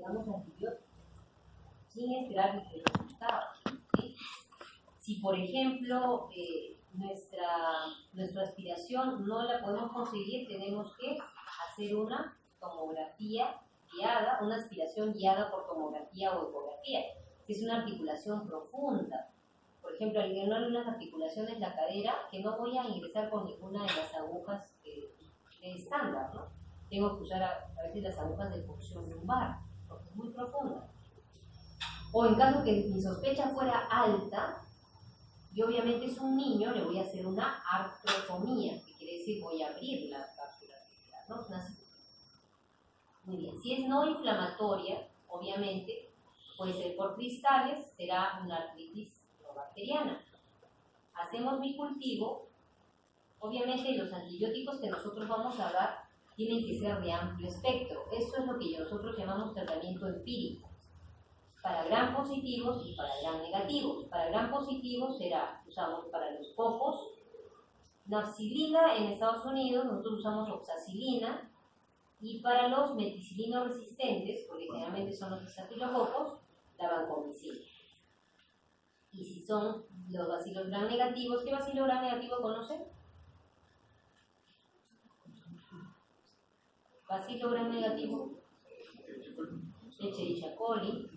damos antibióticos sin esperar los resultados, ¿sí? Si, por ejemplo, nuestra aspiración no la podemos conseguir, tenemos que hacer una tomografía guiada, una aspiración guiada por tomografía o ecografía, que es una articulación profunda. Por ejemplo, al tener unas articulaciones en la cadera, que no voy a ingresar con ninguna de las agujas de estándar, ¿no? Tengo que usar a veces las agujas de punción lumbar, porque es muy profunda. O en caso que mi sospecha fuera alta, y obviamente es un niño, le voy a hacer una artrotomía, que quiere decir voy a abrir la cápsula articular, ¿no? Muy bien. Si es no inflamatoria, obviamente, puede ser por cristales, será una artritis no bacteriana. Hacemos mi cultivo, obviamente los antibióticos que nosotros vamos a dar tienen que ser de amplio espectro. Esto es lo que nosotros llamamos tratamiento empírico. Para gram positivos y para gram negativos. Para gram positivos usamos para los cocos, nafcilina en Estados Unidos, nosotros usamos oxacilina, y para los meticilinos resistentes, porque generalmente son los estafilococos, la vancomicina. Y si son los bacilos gram negativos, ¿qué bacilo gram negativo conocen? Bacilo gram negativo, Escherichia coli,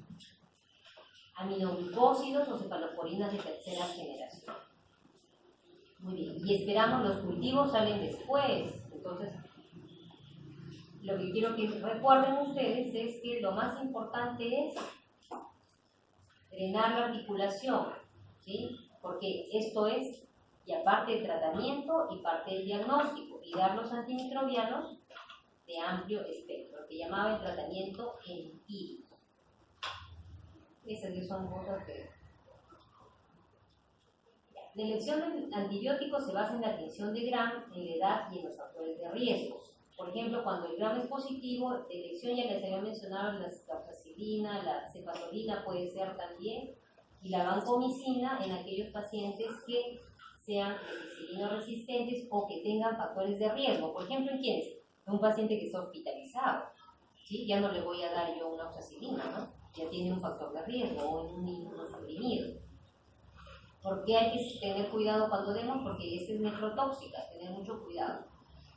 aminoglucósidos o cefaloporinas de tercera generación. Muy bien, y esperamos los cultivos salen después. Entonces, lo que quiero que recuerden ustedes es que lo más importante es drenar la articulación, ¿sí? Porque esto es ya parte del tratamiento y parte del diagnóstico, y dar los antimicrobianos de amplio espectro, que llamaba el tratamiento empírico. Esas son cosas que... La elección del antibiótico se basa en la admisión de gram, en la edad y en los factores de riesgo. Por ejemplo, cuando el gram es positivo, la elección ya les había mencionado la capsaicina, la cefazolina puede ser también, y la vancomicina en aquellos pacientes que sean meticilinos resistentes o que tengan factores de riesgo. Por ejemplo, ¿en quiénes? En un paciente que está hospitalizado, ¿sí? Ya no le voy a dar yo una oxacilina, ¿no? Ya tiene un factor de riesgo, o en un inmunosuprimido. ¿Por qué hay que tener cuidado cuando demos? Porque esta es nefrotóxica, tener mucho cuidado.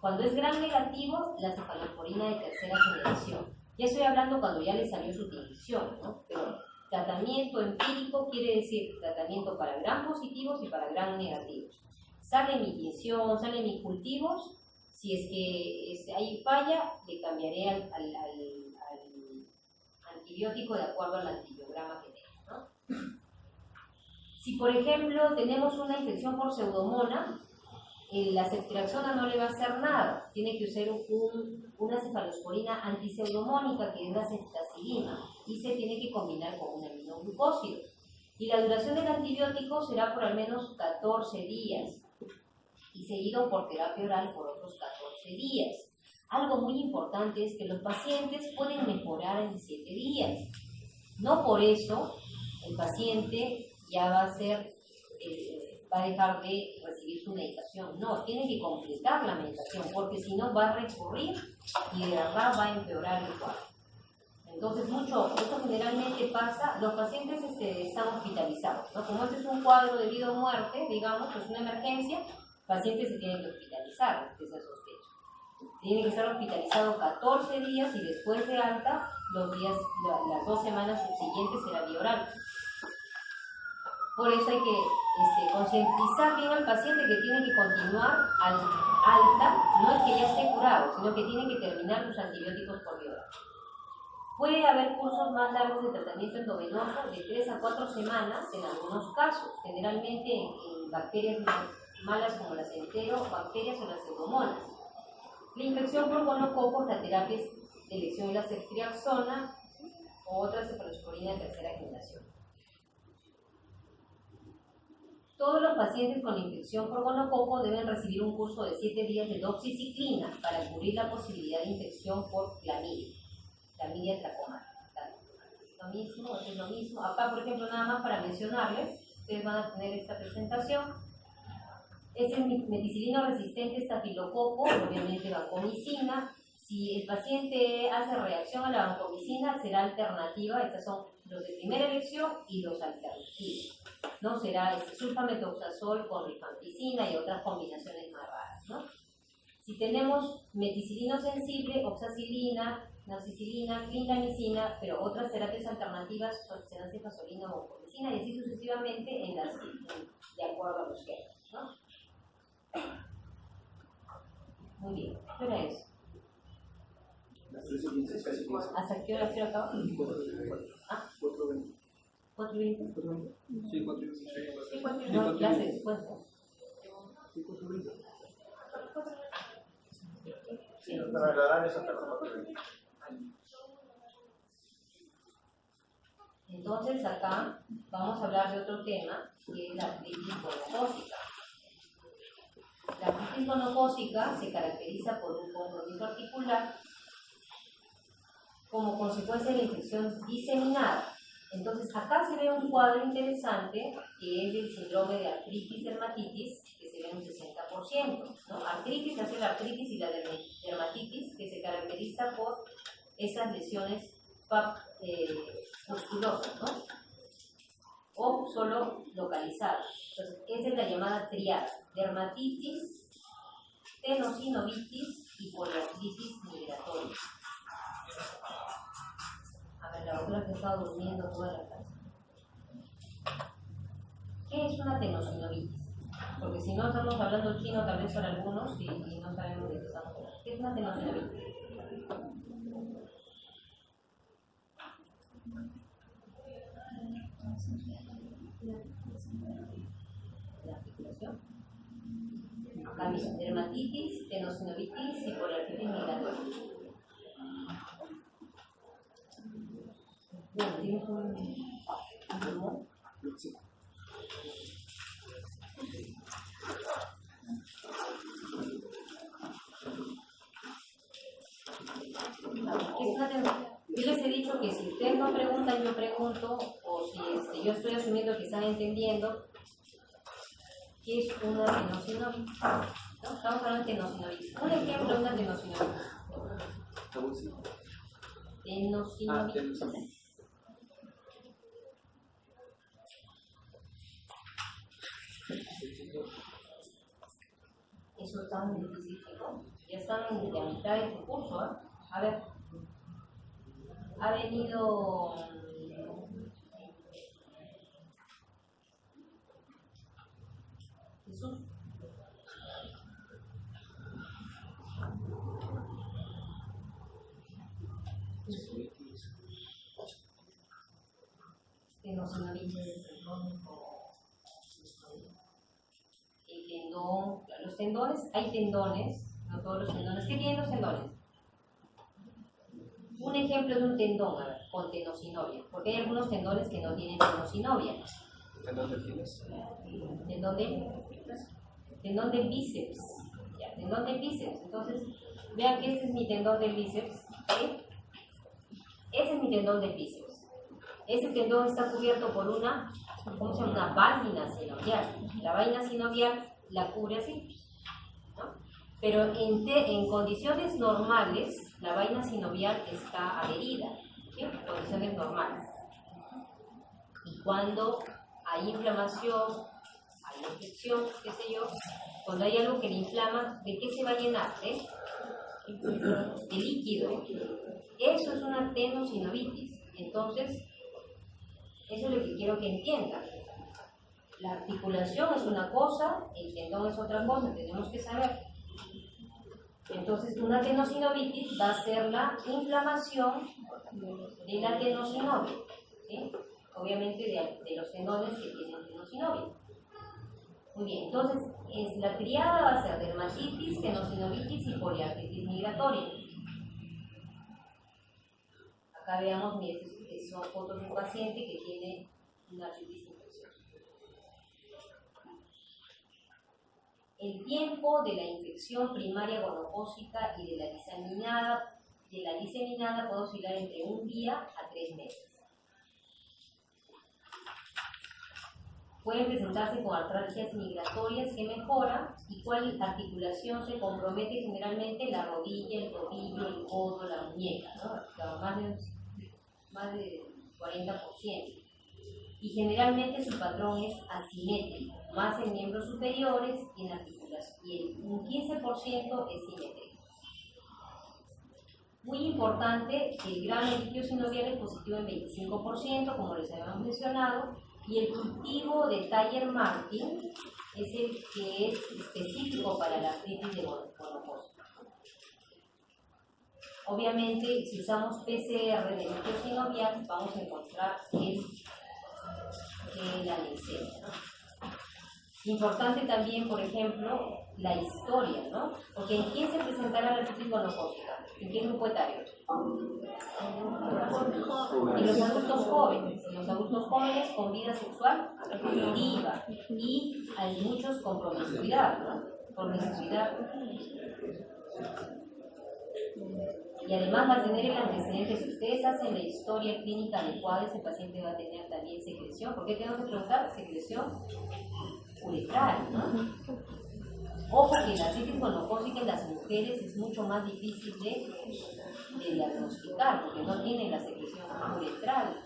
Cuando es gram negativo, la cefalosporina de tercera generación. Ya estoy hablando cuando ya le salió su tinción, ¿no? Pero tratamiento empírico quiere decir tratamiento para gram positivos y para gram negativos. Sale mi tinción, salen mis cultivos. Si es que hay falla, le cambiaré al antibiótico de acuerdo al antibiograma que tenga, ¿no? Si, por ejemplo, tenemos una infección por pseudomonas, la ceftriaxona no le va a hacer nada. Tiene que usar una cefalosporina antiseudomónica, que es la ceftazidima, y se tiene que combinar con un aminoglucósido. Y la duración del antibiótico será por al menos 14 días, y seguido por terapia oral por otros 14 días. Algo muy importante es que los pacientes pueden mejorar en 7 días. No por eso el paciente ya va a dejar de recibir su medicación. No, tiene que completar la medicación, porque si no va a recurrir y de verdad va a empeorar el cuadro. Entonces, esto generalmente pasa, los pacientes están hospitalizados, ¿no? Como este es un cuadro de vida o muerte, digamos, es una emergencia, el paciente se tiene que hospitalizar, que se sospecha. Tiene que estar hospitalizado 14 días y después de alta, las 2 semanas siguientes será vía oral. Por eso hay que concientizar bien al paciente que tiene que continuar al alta, no es que ya esté curado, sino que tiene que terminar los antibióticos por vía oral. Puede haber cursos más largos de tratamiento endovenoso de 3 a 4 semanas en algunos casos, generalmente en bacterias malas como las enterobacterias o las pseudomonas. La infección por gonococos, la terapia es de elección de la ceftriaxona o otra cefalosporina de tercera generación. Todos los pacientes con infección por gonococo deben recibir un curso de 7 días de doxiciclina para cubrir la posibilidad de infección por clamidia trachomatis. Es lo mismo. Acá, por ejemplo, nada más para mencionarles, ustedes van a tener esta presentación. Este es meticilino resistente estafilococo, obviamente vancomicina, Si el paciente hace reacción a la vancomicina, será alternativa. Estos son los de primera elección y los alternativos. ¿No? Será sulfametoxazol con rifampicina y otras combinaciones más raras, ¿no? Si tenemos meticilino sensible, oxacilina, nafcicilina, clindamicina, pero otras terapias alternativas serán cefazolina o vancomicina y así sucesivamente de acuerdo a los genes, ¿no? Muy bien, ¿qué hora es? Las 13:15, casi 15. ¿Hasta qué hora quiero acabar? 4:20. Ah, 4:20. 4:20. Sí, 4:20. Sí, 4:20. No, clase después, ¿no? Sí, 4:20. Sí, no, la verdad es hasta las 4:20. Entonces acá vamos a hablar de otro tema, que es la artritis gonocócica. La artritis gonocócica se caracteriza por un compromiso articular como consecuencia de la infección diseminada. Entonces acá se ve un cuadro interesante que es el síndrome de artritis dermatitis, que se ve en un 60%, ¿no? Artritis hace la artritis y la dermatitis, que se caracteriza por esas lesiones musculosas, ¿no? O solo localizadas. Entonces, esa es la llamada triada: dermatitis, tenosinovitis y poliartritis migratoria. A ver, la otra que ha estado durmiendo toda la clase. ¿Qué es una tenosinovitis? Porque si no estamos hablando chino, tal vez para algunos, y no sabemos de qué estamos hablando. ¿Qué es una tenosinovitis? La articulación. Acá mismo, dermatitis, tenosinovitis y poliartritis migratoria. Bueno, ¿tienes un pulmón? Sí. Yo les he dicho que si ustedes no preguntan, yo pregunto, o si yo estoy asumiendo que están entendiendo qué es una tenosinovitis, ¿no? Estamos hablando de tenosinovitis. Un ejemplo de una tenosinovitis. Tenosinovitis. Eso es tan difícil, ¿no? Ya están en la mitad de tu curso, ¿eh? A ver, ha venido Jesús. Tenosinovitis, el tendón, los tendones, hay tendones, no todos los tendones. ¿Qué tienen los tendones? Un ejemplo de un tendón, a ver, con tenosinovia, porque hay algunos tendones que no tienen tenosinovia. ¿Tendón de Aquiles? Tendón de bíceps. Ya, tendón de bíceps. Entonces, vean que este es mi tendón del bíceps. ¿Sí? Ese es mi tendón del bíceps. Ese tendón está cubierto por una, ¿cómo se llama? Una válvula sinovial. La válvula sinovial la cubre así, ¿no? Pero en condiciones normales, la vaina sinovial está adherida, ¿sí? En condiciones normales. Y cuando hay inflamación, hay infección, qué sé yo, cuando hay algo que le inflama, ¿de qué se va a llenar? De líquido. Eso es una tenosinovitis. Entonces, eso es lo que quiero que entiendan. La articulación es una cosa, el tendón es otra cosa, tenemos que saber. Entonces, una tenosinovitis va a ser la inflamación de la tenosinovia, ¿sí? Obviamente de los tendones que tienen tenosinovia. Muy bien, entonces la triada va a ser dermatitis, tenosinovitis y poliartritis migratoria. Acá veamos, son fotos de un paciente que tiene una artritis infecciosa. El tiempo de la infección primaria gonocócica y de la diseminada puede oscilar entre 1 día a 3 meses. pueden presentarse con artralgias migratorias que mejoran y cuál articulación se compromete generalmente la rodilla, el tobillo, el codo, la muñeca, ¿no? O sea, más de 40%. Y generalmente su patrón es asimétrico, más en miembros superiores y en articulación, y un 15% es simétrico. Muy importante, el grano de líquido sinovial es positivo en 25%, como les habíamos mencionado, y el cultivo de Thayer-Martin es el que es específico para la artritis de gonocócica. Obviamente, si usamos PCR de líquido sinovial, vamos a encontrar la leucemia, ¿no? Importante también, por ejemplo, la historia, ¿no? Porque ¿en quién se presentará la artritis gonocócica? ¿En qué grupo etario? En los adultos jóvenes. En los adultos jóvenes con vida sexual activa y hay muchos con promiscuidad, ¿no? Promiscuidad. Y además va a tener el antecedente. Si ustedes hacen la historia clínica adecuada, ese paciente va a tener también secreción. ¿Por qué tenemos que preguntar? Secreción uretral, ¿no? Ojo que la artritis gonocócica en las mujeres es mucho más difícil de diagnosticar porque no tienen la secreción uretral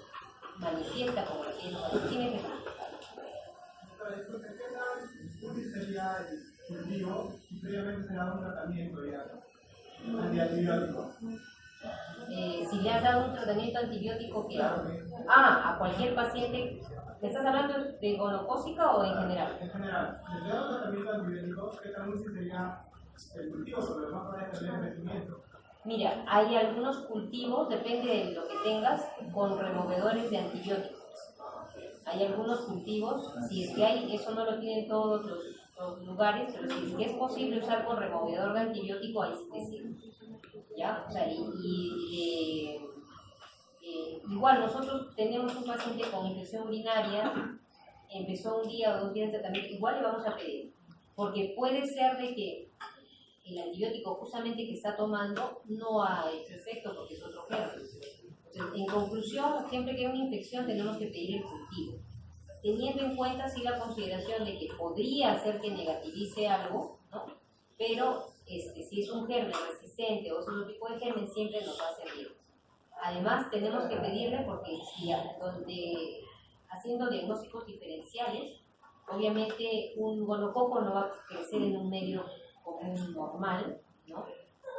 manifiesta como la tienen los varones. Sería el cultivo y previamente se da un tratamiento ya antiantibiótico. Si le has dado un tratamiento antibiótico, ¿qué? Claro, a cualquier paciente. ¿Me estás hablando de gonocócica o en general? En general, si le da un tratamiento antibiótico, ¿qué tan útil sería el cultivo? Sobre lo más para tener el crecimiento. Mira, hay algunos cultivos, depende de lo que tengas, con removedores de antibióticos. Hay algunos cultivos, si es que hay, eso no lo tienen todos los lugares, pero si es que es posible usar con removedor de antibiótico, ahí sí te sirve. ¿Ya? O sea, igual nosotros tenemos un paciente con infección urinaria, empezó un día o 2 días de tratamiento, igual le vamos a pedir, porque puede ser de que el antibiótico justamente que está tomando no ha hecho efecto porque es otro germen. Entonces, en conclusión, siempre que hay una infección tenemos que pedir el cultivo, teniendo en cuenta sí la consideración de que podría hacer que negativice algo, ¿no? Pero si es un germen resistente o es otro tipo de germen, siempre nos va a servir. Además, tenemos que pedirle porque si haciendo diagnósticos diferenciales, obviamente un gonococo no va a crecer en un medio común normal, ¿no?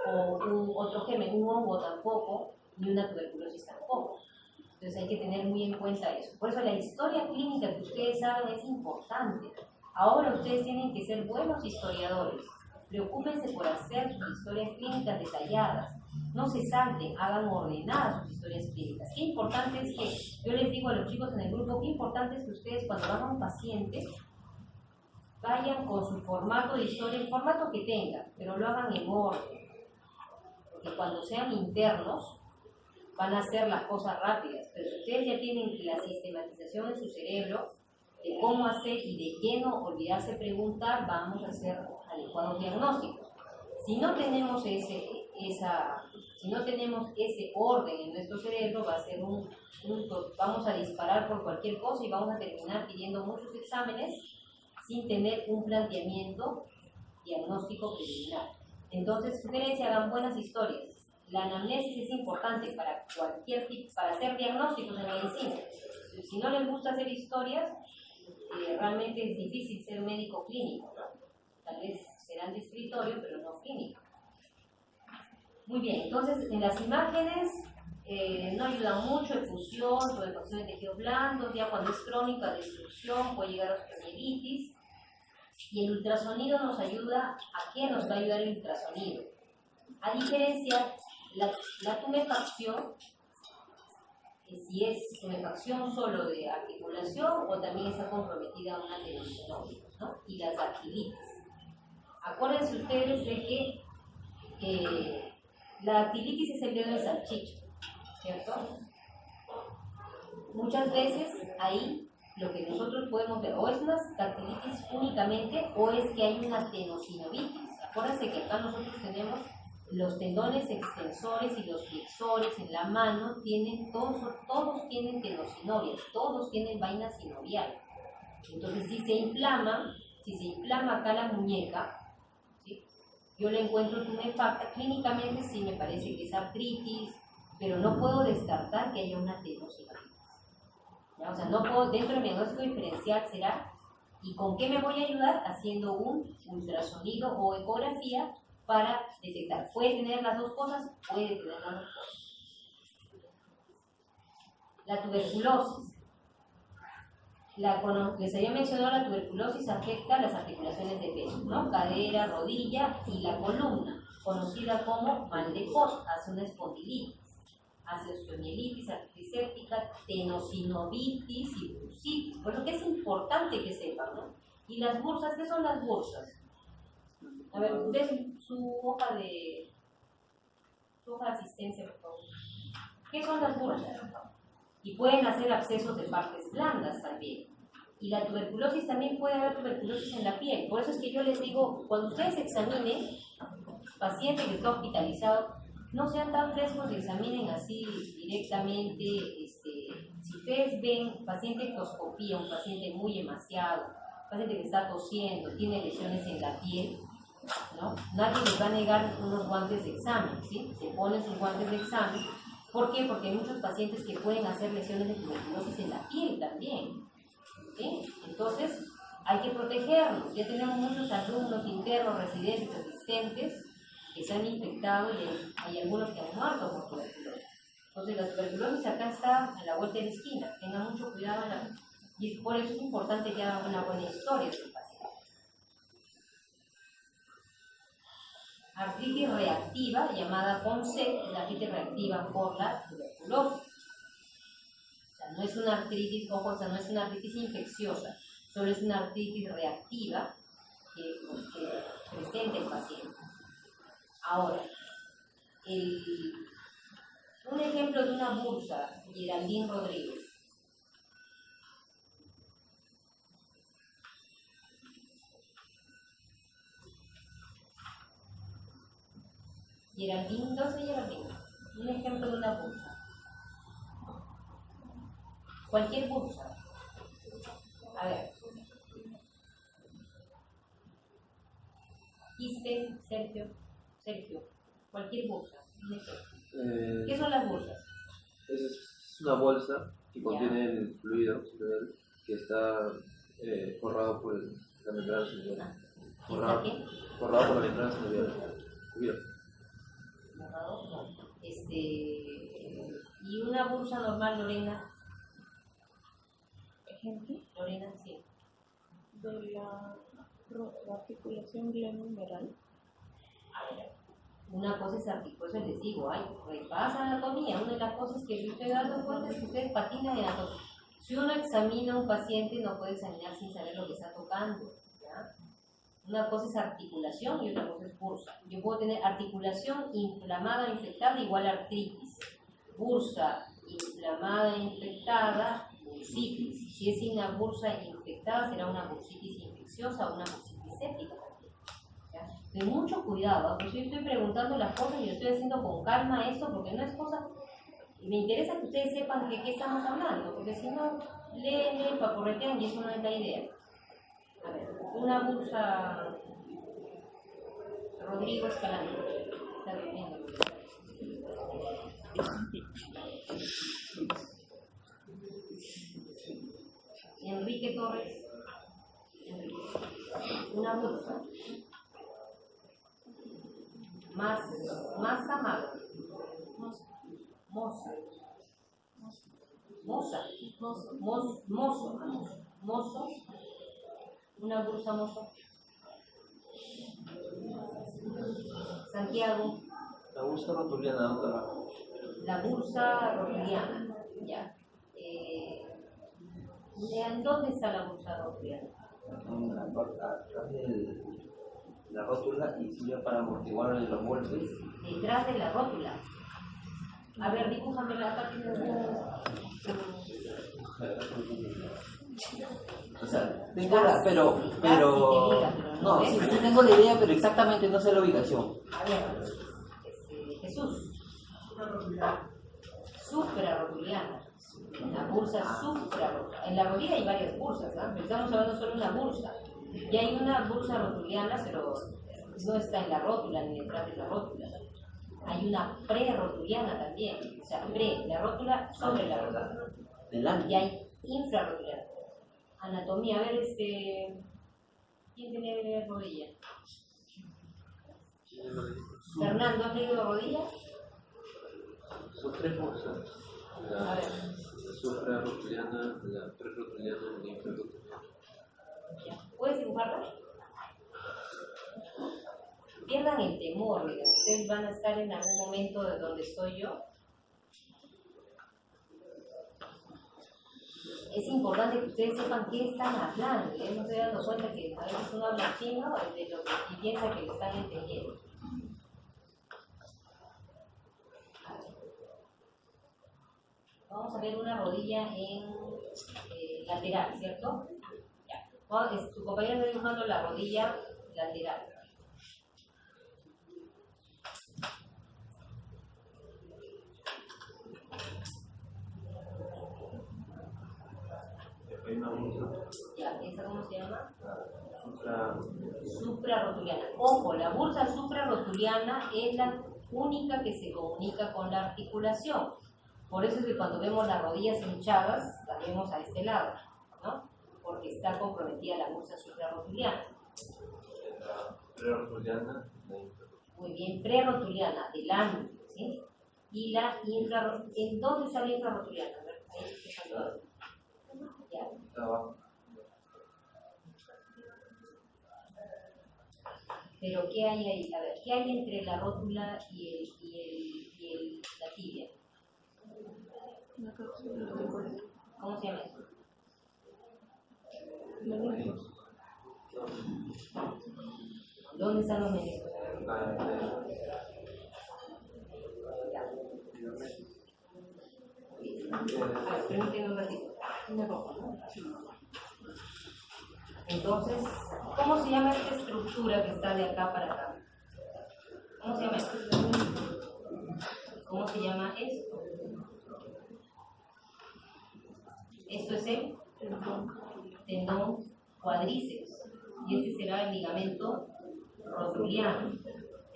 O otro germen, un hongo tampoco, ni una tuberculosis tampoco. Entonces hay que tener muy en cuenta eso. Por eso la historia clínica que ustedes hagan es importante. Ahora ustedes tienen que ser buenos historiadores. Preocúpense por hacer sus historias clínicas detalladas. No se salten, hagan ordenadas sus historias clínicas. Qué importante es que, yo les digo a los chicos en el grupo, qué importante es que ustedes cuando van a un paciente vayan con su formato de historia, el formato que tengan, pero lo hagan en orden. Porque cuando sean internos van a hacer las cosas rápidas, pero si ustedes ya tienen la sistematización en su cerebro de cómo hacer y de qué no olvidarse preguntar, vamos a hacer adecuados diagnósticos. Si no tenemos ese orden en nuestro cerebro, va a ser vamos a disparar por cualquier cosa y vamos a terminar pidiendo muchos exámenes sin tener un planteamiento diagnóstico preliminar. Entonces, sugerencia, hagan buenas historias. La anamnesis es importante para para hacer diagnósticos en medicina. Si no les gusta hacer historias, realmente es difícil ser médico clínico, ¿no? Tal vez serán de escritorio, pero no clínico. Muy bien, entonces en las imágenes no ayuda mucho, efusión, tuberculosis de tejidos blandos, ya cuando es crónica, destrucción, puede llegar a osteomielitis. Y el ultrasonido nos ayuda, ¿a qué nos va a ayudar el ultrasonido? A diferenciar la tumefacción, si es tumefacción solo de articulación o también está comprometida una tendinosis, ¿no? Y las dactilitis. Acuérdense ustedes de que la dactilitis es el dedo de salchicha, ¿cierto? Muchas veces ahí lo que nosotros podemos ver o es una dactilitis únicamente o es que hay una tenosinovitis. Acuérdense que acá nosotros tenemos los tendones extensores y los flexores en la mano, todos tienen tenosinovias, todos tienen vaina sinovial. Entonces, si se inflama acá la muñeca, ¿sí? Yo le encuentro tumefacta, clínicamente sí me parece que es artritis, pero no puedo descartar que haya una tendinosis. ¿Ya? O sea, no puedo, dentro del diagnóstico diferencial será, ¿y con qué me voy a ayudar? Haciendo un ultrasonido o ecografía para detectar. ¿Puede tener las dos cosas? Puede tener las dos cosas. La tuberculosis. Les había mencionado, la tuberculosis afecta las articulaciones de pecho, ¿no? Cadera, rodilla y la columna, conocida como mal de Koch, hace una espondilitis, hace osteomielitis, artritis séptica, tenosinovitis y bursitis. Por lo que es importante que sepan, ¿no? Y las bursas, ¿qué son las bursas? A ver, den su hoja de asistencia, por favor. ¿Qué son las bursas? Y pueden hacer abscesos de partes blandas también. Y la tuberculosis, también puede haber tuberculosis en la piel. Por eso es que yo les digo, cuando ustedes examinen paciente que está hospitalizado, no sean tan frescos y examinen así directamente. Si ustedes ven paciente ectoscopía, un paciente muy emaciado, paciente que está tosiendo, tiene lesiones en la piel, ¿no? Nadie les va a negar unos guantes de examen, ¿sí? Se ponen sus guantes de examen. ¿Por qué? Porque hay muchos pacientes que pueden hacer lesiones de tuberculosis en la piel también, ¿sí? Entonces, hay que protegernos. Ya tenemos muchos alumnos internos, residentes, asistentes que se han infectado y hay algunos que han muerto por tuberculosis. Entonces, la tuberculosis acá está en la vuelta de la esquina. Tengan mucho cuidado y por eso es importante que hagan una buena historia del paciente. Artritis reactiva, llamada PONCE, es la artritis reactiva por la tuberculosis. O sea, no es una artritis, ojo, o sea, no es una artritis infecciosa, solo es una artritis reactiva que presenta el paciente. Ahora, un ejemplo de una bursa, Geraldine Rodríguez. Geraldine, un ejemplo de una bursa. Cualquier bursa. A ver. Quiste, Sergio, cualquier bursa. Un ejemplo. ¿Qué son las bursas? Es una bolsa que contiene el fluido que está forrado por la membrana sinovial. Forrado por la membrana sinovial. Y una bursa normal, Lorena. ¿Ejemplo? Lorena, sí. De la articulación glenohumeral. A ver, una cosa es articulación, les digo, repasa anatomía. Una de las cosas que yo estoy dando cuenta es que ustedes patinan en anatomía. Si uno examina a un paciente, no puede examinar sin saber lo que está tocando, ¿ya? Una cosa es articulación y otra cosa es bursa. Yo puedo tener articulación inflamada, infectada, igual a artritis. Bursa inflamada, infectada, bursitis. Si es una bursa infectada, será una bursitis infecciosa o una bursitis séptica. De mucho cuidado, porque yo estoy preguntando las cosas y lo estoy haciendo con calma esto, porque no es cosa... Me interesa que ustedes sepan de qué estamos hablando, porque si no, leen, paporretean y eso no es la idea. A ver, una bursa Rodrigo Escalante. Está durmiendo. Enrique Torres. Una bursa. Masa magra. Mozo. Una bursa mozo. Santiago. La bursa rotuliana, doctora. La bursa rotuliana, ya. ¿En dónde está la bursa rotuliana? Atrás de la rótula y sirve para amortiguar los golpes. Detrás de la rótula. A ver, dibújamela acá. O sea, tengo la, pero no, sí tengo la idea, pero exactamente no sé la ubicación. A ver, Jesús. Suprarrotuliana. La bursa suprarrotuliana. En la rodilla hay varias bursas, ¿no? Pero estamos hablando solo de una bursa. Y hay una bursa rotuliana, pero no está en la rótula ni detrás de la rótula. Hay una prerrotuliana también, o sea, la rótula sobre la rótula. Y hay infrarrotuliana. Anatomía, a ver, ¿quién tiene rodilla? Fernando, ¿has leído rodilla? Son tres bursas. A La ver. suprarrotuliana, la prerrotuliana y la infrarrotuliana. ¿Puedes dibujarla? Pierdan el temor, digan. Ustedes van a estar en algún momento de donde estoy yo. Es importante que ustedes sepan qué están hablando. Ya no se dando cuenta que a veces uno habla chino de lo que, y piensa que lo están entendiendo. Vamos a ver una rodilla en lateral, ¿cierto? Ya. Tu compañero está dibujando la rodilla lateral. Hay una bursa. Ya, ¿esa cómo se llama? Supra. Suprarrotuliana. Ojo, la bursa suprarrotuliana es la única que se comunica con la articulación. Por eso es que cuando vemos las rodillas hinchadas, las vemos a este lado, ¿no? Porque está comprometida la bursa suprarrotuliana. La prerrotuliana, la infrarrotuliana. Muy bien, prerrotuliana, delante, ¿sí? Y la infrarrotuliana. ¿En dónde está la infrarrotuliana? A ver, ahí está todo. Ya. Está abajo. Pero ¿qué hay ahí? A ver, ¿qué hay entre la rótula y la tibia? Una cápsula de corazón. ¿Cómo se llama eso? Meniscos. ¿Dónde están los meniscos? A ver, permíteme un ratito. Una ropa, ¿no? Entonces, ¿cómo se llama esta estructura que está de acá para acá? ¿Cómo se llama esto? ¿Cómo se llama esto? Esto es el tendón cuádriceps y este será el ligamento rotuliano.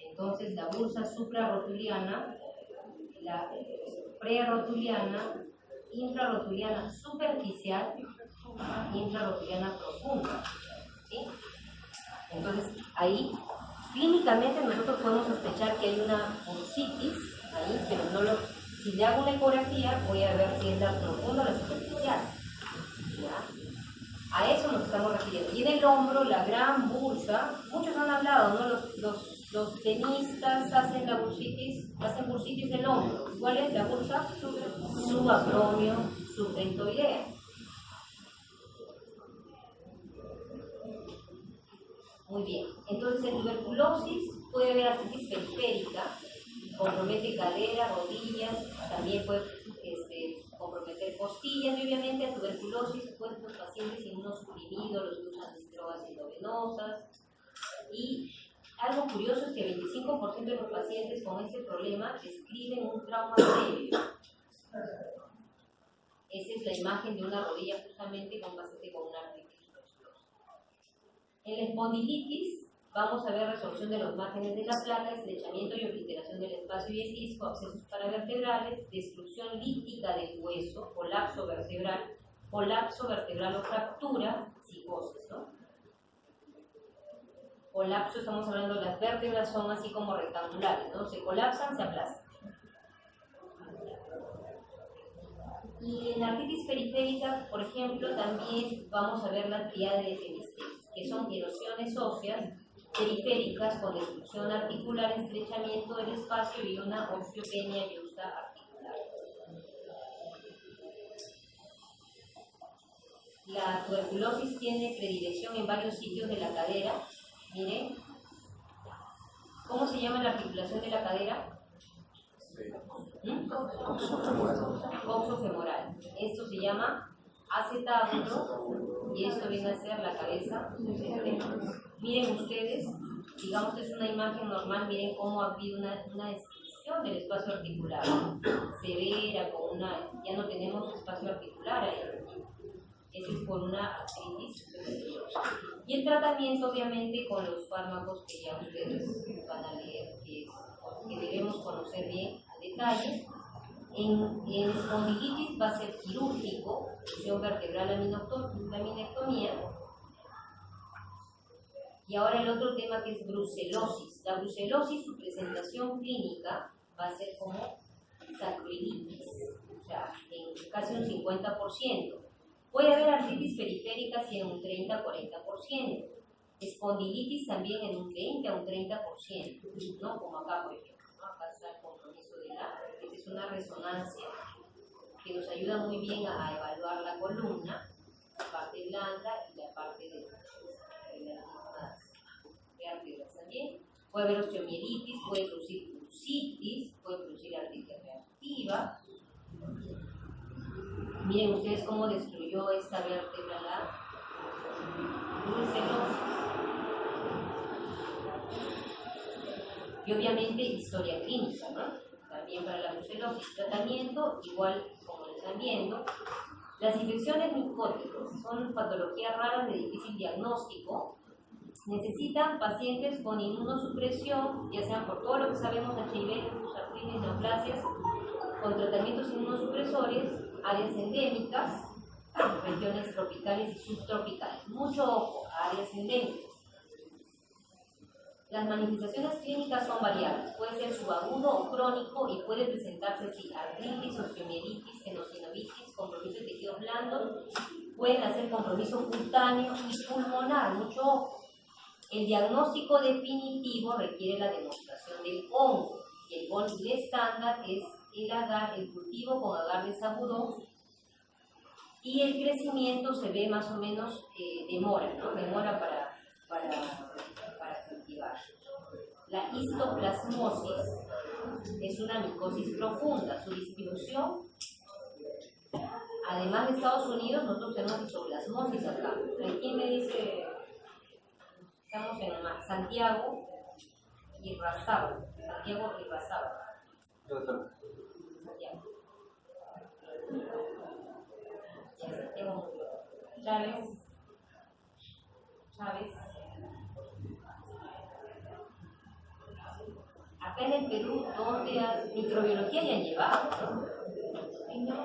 Entonces, la bursa suprarrotuliana, la prerrotuliana, infrarrotuliana superficial, infrarrotuliana profunda. ¿Sí? Entonces, ahí clínicamente nosotros podemos sospechar que hay una bursitis ahí, pero no lo, si le hago una ecografía voy a ver si es la profunda o la superficial. ¿Ya? A eso nos estamos refiriendo. Y en el hombro, la gran bursa, muchos han hablado, ¿no? Los tenistas hacen la bursitis, hacen bursitis del hombro. ¿Cuál es la bursa? Subacromio subdeltoidea. Muy bien. Entonces, en tuberculosis puede haber artritis periférica, compromete cadera, rodillas, también puede comprometer costillas, y obviamente a tuberculosis, pues los pacientes inmunosuprimidos, los que usan drogas endovenosas. Y algo curioso es que el 25% de los pacientes con este problema describen un trauma previo. Esa es la imagen de una rodilla justamente con un paciente con una artritis tuberculosa. En la espondilitis vamos a ver resolución de los márgenes de la placa, estrechamiento y obliteración del espacio diezisco, abscesos paravertebrales, destrucción lítica del hueso, colapso vertebral o fractura, psicosis, ¿no? Colapso, estamos hablando de las vértebras son así como rectangulares, ¿no? Se colapsan, se aplastan. Y en la artritis periférica, por ejemplo, también vamos a ver la tríade de Femistelis, que son erosiones óseas periféricas con destrucción articular, estrechamiento del espacio y una osteopenia yusta articular. La tuberculosis tiene predilección en varios sitios de la cadera. Miren, ¿cómo se llama la articulación de la cadera? Coxofemoral. Esto se llama acetábulo y esto viene a ser la cabeza. Miren ustedes, digamos que es una imagen normal, miren cómo ha habido una erosión del espacio articular severa, ya no tenemos espacio articular ahí. Eso es por una artritis. Y el tratamiento, obviamente, con los fármacos que ya ustedes van a leer, que debemos conocer bien a detalle. En espondilitis va a ser quirúrgico, lesión vertebral, laminectomía. Y ahora el otro tema que es brucelosis. La brucelosis, su presentación clínica va a ser como sacroilitis, o sea, en casi un 50%. Puede haber artritis periférica en un 30-40%. Espondilitis también en un 20 a un 30%, ¿no? Como acá, por ejemplo, ¿no? Acá está el compromiso de esta es una resonancia que nos ayuda muy bien a evaluar la columna, la parte blanda y la parte de las mismas vértebras también. Puede haber osteomielitis, puede producir bursitis, puede producir artritis reactiva. Miren ustedes cómo destruyó esta vértebra la brucelosis. Y obviamente historia clínica, ¿no? También para la brucelosis. Tratamiento, igual como lo están viendo. Las infecciones micóticas son patologías raras de difícil diagnóstico. Necesitan pacientes con inmunosupresión, ya sean por todo lo que sabemos de HIV, artritis, neoplasias, con tratamientos inmunosupresores, áreas endémicas, regiones tropicales y subtropicales. Mucho ojo a áreas endémicas. Las manifestaciones clínicas son variables. Puede ser subagudo o crónico y puede presentarse así: artritis, osteomielitis, tenosinovitis, compromiso de tejidos blandos. Pueden hacer compromiso cutáneo y pulmonar. Mucho ojo. El diagnóstico definitivo requiere la demostración del hongo. Y el gol estándar es el agar, el cultivo con agar de sabudón. Y el crecimiento se ve más o menos demora, ¿no? Demora para cultivar. La histoplasmosis es una micosis profunda. Su distribución, además de Estados Unidos, nosotros tenemos histoplasmosis acá. ¿Quién me dice? Estamos en Santiago y Razaba. Santiago y Razaba. Santiago. Santiago murió. Chávez. Acá en el Perú, donde a microbiología ya han llevado, ¿no?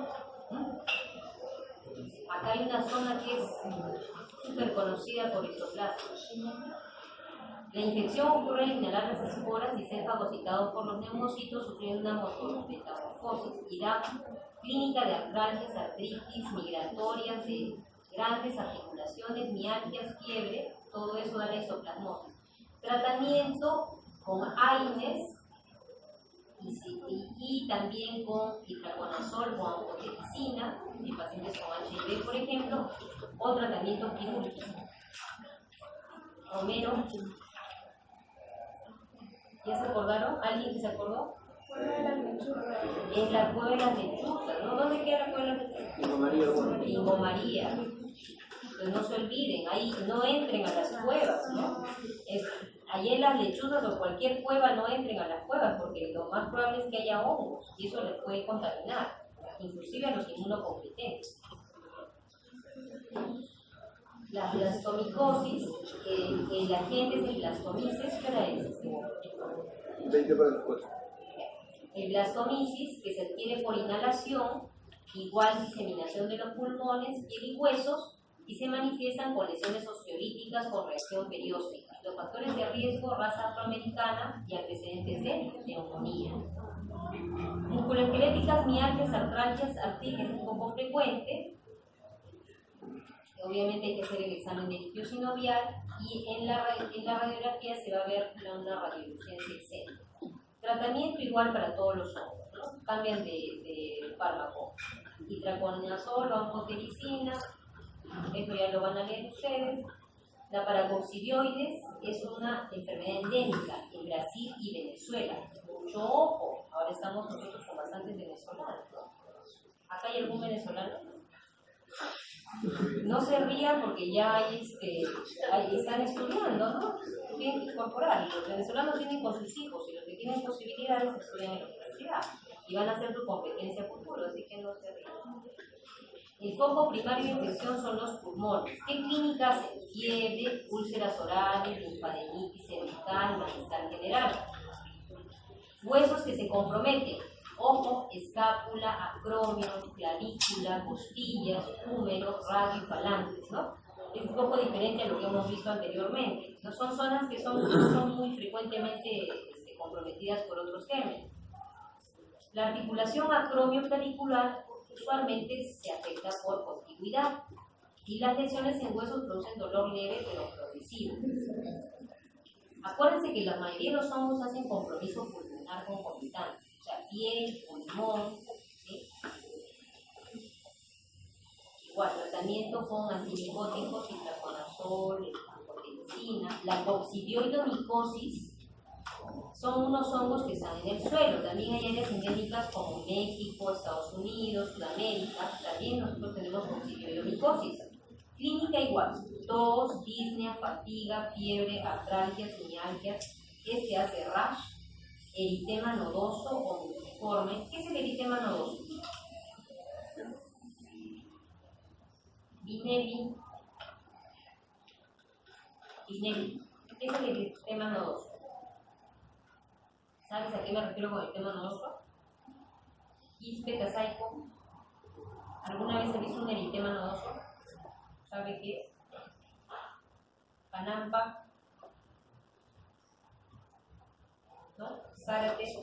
Acá hay una zona que es súper conocida por histoplasma. La infección ocurre al inhalar las esporas y ser fagocitado por los neumocitos, sufriendo una metamorfosis y da clínica de artralgias, artritis, migratorias, de grandes articulaciones, mialgias, fiebre, todo eso da la histoplasmosis. Tratamiento con AINES y también con itraconazol o amphotericina en pacientes con HIV, por ejemplo, o tratamiento quirúrgico. Romero, ¿ya se acordaron? ¿Alguien que se acordó? En la cueva de las lechuzas, ¿no? ¿Dónde queda la cueva de las lechuzas? Bingo María. Pues no se olviden, ahí no entren a las cuevas, ¿no? Allí en las lechuzas o cualquier cueva no entren a las cuevas, porque lo más probable es que haya hongos y eso les puede contaminar, inclusive a los inmunocompetentes. La blastomicosis, el agente es el blastomisis, ¿qué hora es? 20 para las 4. El blastomisis, que se adquiere por inhalación, igual diseminación de los pulmones, piel y huesos, y se manifiestan con lesiones osteolíticas con reacción perióstica. Los factores de riesgo: raza afroamericana y antecedentes de neumonía. Musculoesqueléticas, mialgias, artralgias, artritis un poco frecuente. Obviamente hay que hacer el examen de líquido sinovial y en la radiografía se va a ver una radiolucencia excéntrica. Tratamiento igual para todos los hongos, ¿no? Cambian de fármaco. Itraconazol o amphotericina, eso ya lo van a leer ustedes. La paracoccidioides es una enfermedad endémica en Brasil y Venezuela. Mucho ojo, ahora estamos nosotros con bastantes venezolanos, ¿no? ¿Acá hay algún venezolano? No se rían porque ya ahí están estudiando, ¿no? Tienen que incorporar. Y los venezolanos tienen con sus hijos y los que tienen posibilidades estudian en la universidad y van a hacer su competencia futuro, así que no se rían. El foco primario de infección son los pulmones. ¿Qué clínicas? Fiebre, úlceras orales, linfadenitis cervical, malestar general. Huesos que se comprometen: ojo, escápula, acromio, clavícula, costillas, húmeros, radio y falanges, ¿no? Es un poco diferente a lo que hemos visto anteriormente, ¿no? Son zonas que son muy frecuentemente comprometidas por otros gérmenes. La articulación acromio-clavicular usualmente se afecta por contigüidad y las lesiones en huesos producen dolor leve pero progresivo. Acuérdense que la mayoría de los hongos hacen compromiso pulmonar concomitante, o sea, piel, pulmón, ¿sí? Igual, tratamiento con antimicóticos, itraconazol, amphotericina. La coccidioidomicosis son unos hongos que están en el suelo. También hay áreas endémicas como México, Estados Unidos, Sudamérica. También nosotros tenemos coccidioidomicosis. Clínica igual: tos, disnea, fatiga, fiebre, artralgias, mialgias, que se hace rash, eritema nodoso o multiforme. ¿Qué es el eritema nodoso? Vinevi. ¿Qué es el eritema nodoso? ¿Sabes a qué me refiero con el tema nodoso? Quispe, casaico. ¿Alguna vez has visto un eritema nodoso? ¿Sabe qué es? Panampa, ¿no? Zárate.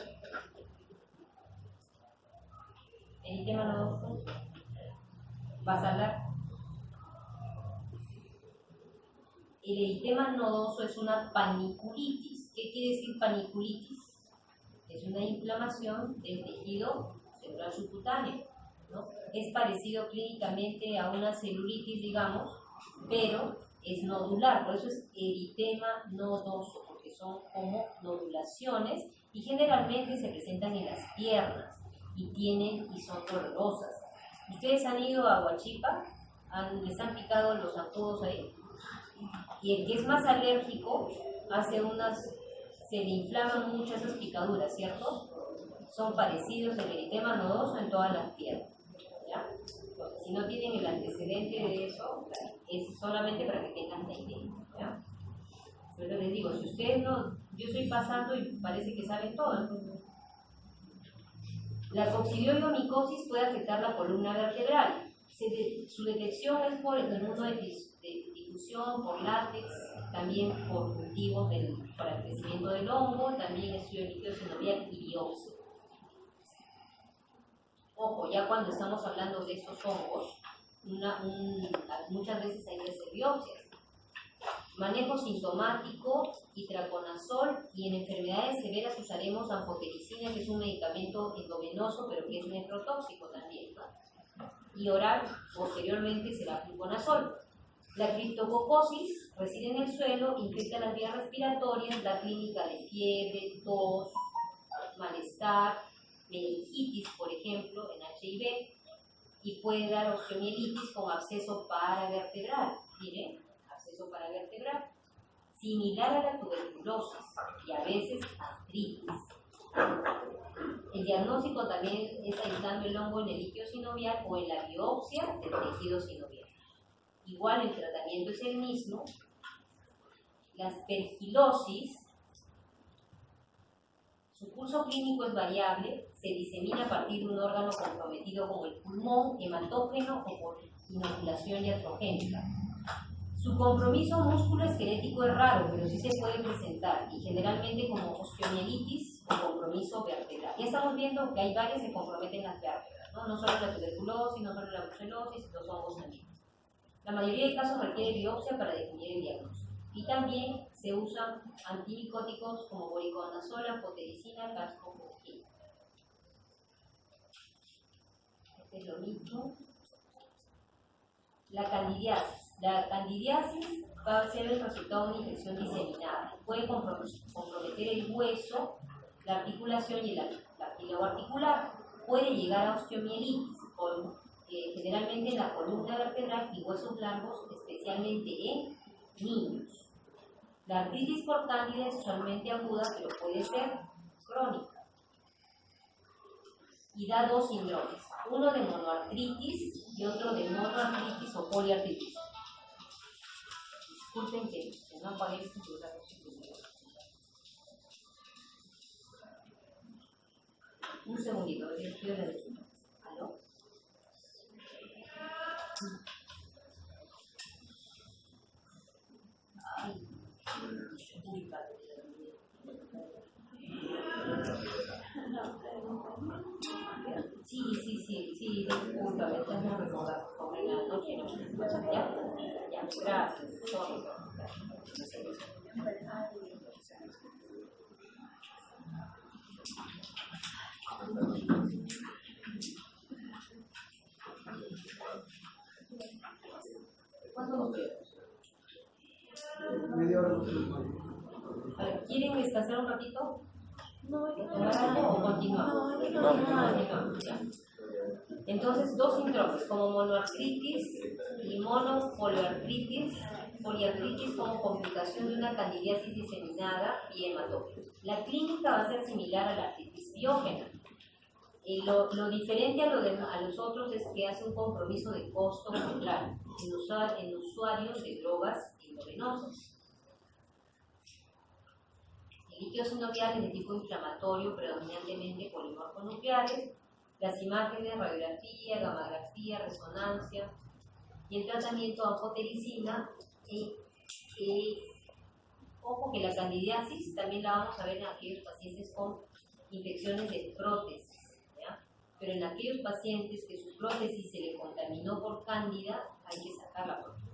Eritema nodoso. Basalar. El eritema nodoso es una paniculitis. ¿Qué quiere decir paniculitis? Es una inflamación del tejido celular subcutáneo, ¿no? Es parecido clínicamente a una celulitis, digamos, pero es nodular, por eso es eritema nodoso, porque son como nodulaciones y generalmente se presentan en las piernas y son dolorosas. ¿Ustedes han ido a Huachipa? ¿Les han picado los zancudos ahí? Y el que es más alérgico se le inflaman mucho esas picaduras, ¿cierto? Son parecidos al eritema nodoso en todas las piernas, ¿ya? Porque si no tienen el antecedente de eso, es solamente para que tengan la idea, ¿ya? Pero les digo, si ustedes no, yo estoy pasando y parece que saben todo, ¿no? La coccidioidomicosis puede afectar la columna vertebral. Su detección es por el mundo de difusión, por látex, también por cultivos para el crecimiento del hongo, también estudio de líquido sinovial y biopsia. Ojo, ya cuando estamos hablando de estos hongos, muchas veces hay que hacer biopsias. Manejo sintomático, itraconazol, y en enfermedades severas usaremos amphotericina, que es un medicamento endovenoso, pero que es nefrotóxico también, ¿no? Y oral, posteriormente será fluconazol. La criptococosis reside en el suelo, infecta las vías respiratorias, da clínica de fiebre, tos, malestar, meningitis, por ejemplo, en HIV, y puede dar osteomielitis con absceso paravertebral. Miren, absceso paravertebral, similar a la tuberculosis y a veces artritis. El diagnóstico también es aislando el hongo en el líquido sinovial o en la biopsia del tejido sinovial. Igual el tratamiento es el mismo. La aspergilosis, su curso clínico es variable, se disemina a partir de un órgano comprometido como el pulmón, hematógeno o por inoculación iatrogénica. Su compromiso músculo-esquelético es raro, pero sí se puede presentar, y generalmente como osteomielitis o compromiso vertebral. Ya estamos viendo que hay varias que comprometen las vértebras, ¿no? No solo la tuberculosis, no solo la brucelosis, los hongos también. La mayoría de casos requiere biopsia para definir el diagnóstico. Y también se usan antimicóticos como voriconazol, amphotericina, cascopoquina. Este es lo mismo. La candidiasis. La candidiasis va a ser el resultado de una infección diseminada. Puede comprometer el hueso, la articulación y el cartílago articular. Puede llegar a osteomielitis generalmente en la columna vertebral y huesos largos, especialmente en niños. La artritis por cándida es usualmente aguda, pero puede ser crónica. Y da dos síndromes, uno de monoartritis y otro de monoartritis o poliartritis. Disculpen que no aparece en la constitución. Un segundito, estoy de lectura. ¿Aló? Ay, disculpa. Sí, discúlpame, déjame recordar, sobre la noche, no, ya, gracias, sorry. ¿Cuánto nos queda? Media hora. A ver, ¿quieren descansar un ratito? No, ¿O continuamos? Continuamos, ya. Entonces, dos síndromes, como monoartritis y monopoliartritis, poliartritis como complicación de una candidiasis diseminada y hematoma. La clínica va a ser similar a la artritis biógena. Lo diferente a los otros es que hace un compromiso de costo control en usuarios de drogas endovenosas. El líquido sinovial es de tipo inflamatorio, predominantemente polimorfonucleares. Las imágenes, radiografía, gamografía, resonancia y el tratamiento anfotericina. Ojo que la candidiasis también la vamos a ver en aquellos pacientes con infecciones de prótesis, ¿ya? Pero en aquellos pacientes que su prótesis se le contaminó por cándida, hay que sacar la prótesis.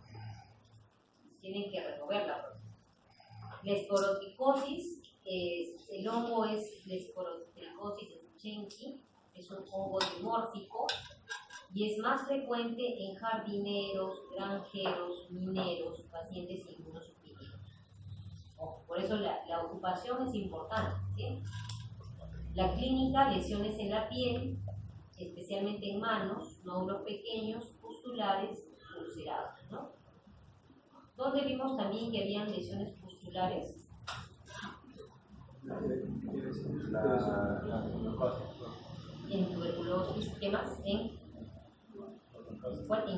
Tienen que remover la prótesis. La esporotricosis, el hongo es la esporotricosis Schenki, es un hongo dimórfico y es más frecuente en jardineros, granjeros, mineros, pacientes inmunosuprimidos. Por eso la ocupación es importante, ¿sí? La clínica, lesiones en la piel, especialmente en manos, nódulos pequeños, pustulares, ulcerados, ¿no? ¿Dónde vimos también que habían lesiones pustulares? En tuberculosis, ¿qué más? En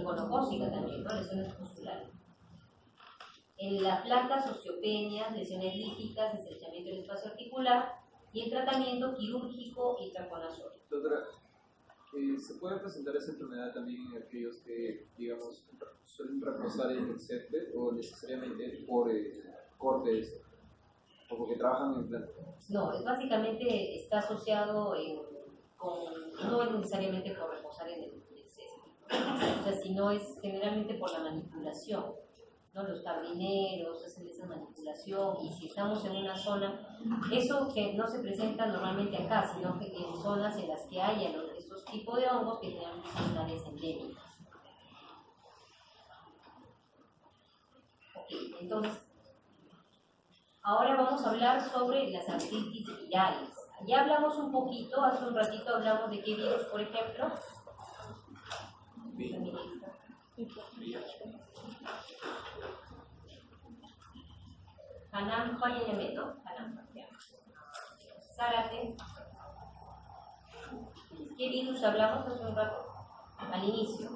gonocócica también, ¿no? Lesiones pustulares. En las placas, osteopenias, lesiones líticas, estrechamiento del espacio articular y el tratamiento quirúrgico y traconazol. Doctora, ¿se puede presentar esa enfermedad también en aquellos que, digamos, suelen reposar en el césped o necesariamente por cortes o porque trabajan en planta? No, básicamente está asociado no es necesariamente por reposar en el césped, o sea, sino es generalmente por la manipulación, ¿no? Los jardineros hacen esa manipulación y si estamos en una zona, eso que no se presenta normalmente acá, sino que en zonas en las que haya estos tipos de hongos que generalmente son áreas endémicas. Ok, entonces, ahora vamos a hablar sobre las artritis virales. Ya hablamos un poquito, hace un ratito hablamos de qué virus, por ejemplo. Hanam Fayayame, ¿no? Hanam Fayayame. Zárate. ¿Qué virus hablamos hace un rato? Al inicio.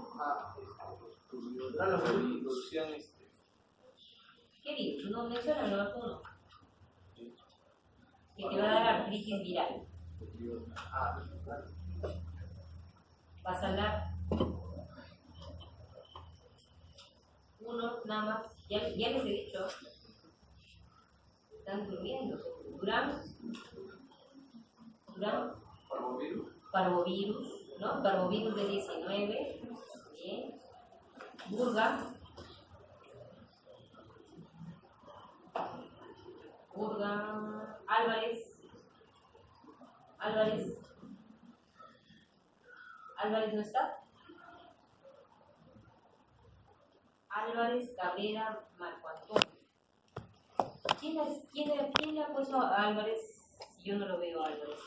La producción ¿Qué virus? No menciona, no es uno. Que te va a dar artritis viral. Vas a hablar uno nada más. Ya les he dicho. Están durmiendo. Parvovirus, ¿no? Parvovirus de 19. Bien. Burga, Álvarez no está. Álvarez, Cabrera, Marco Antonio. ¿Quién le ha puesto a Álvarez? Si yo no lo veo a Álvarez.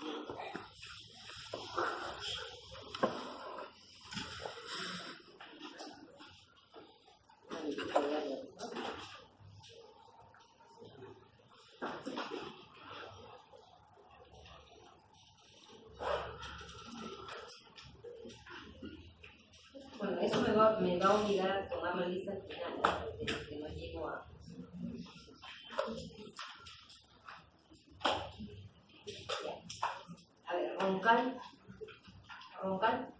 me va a obligar a tomar la lista al final, que no llego a... A ver, roncal. Roncal.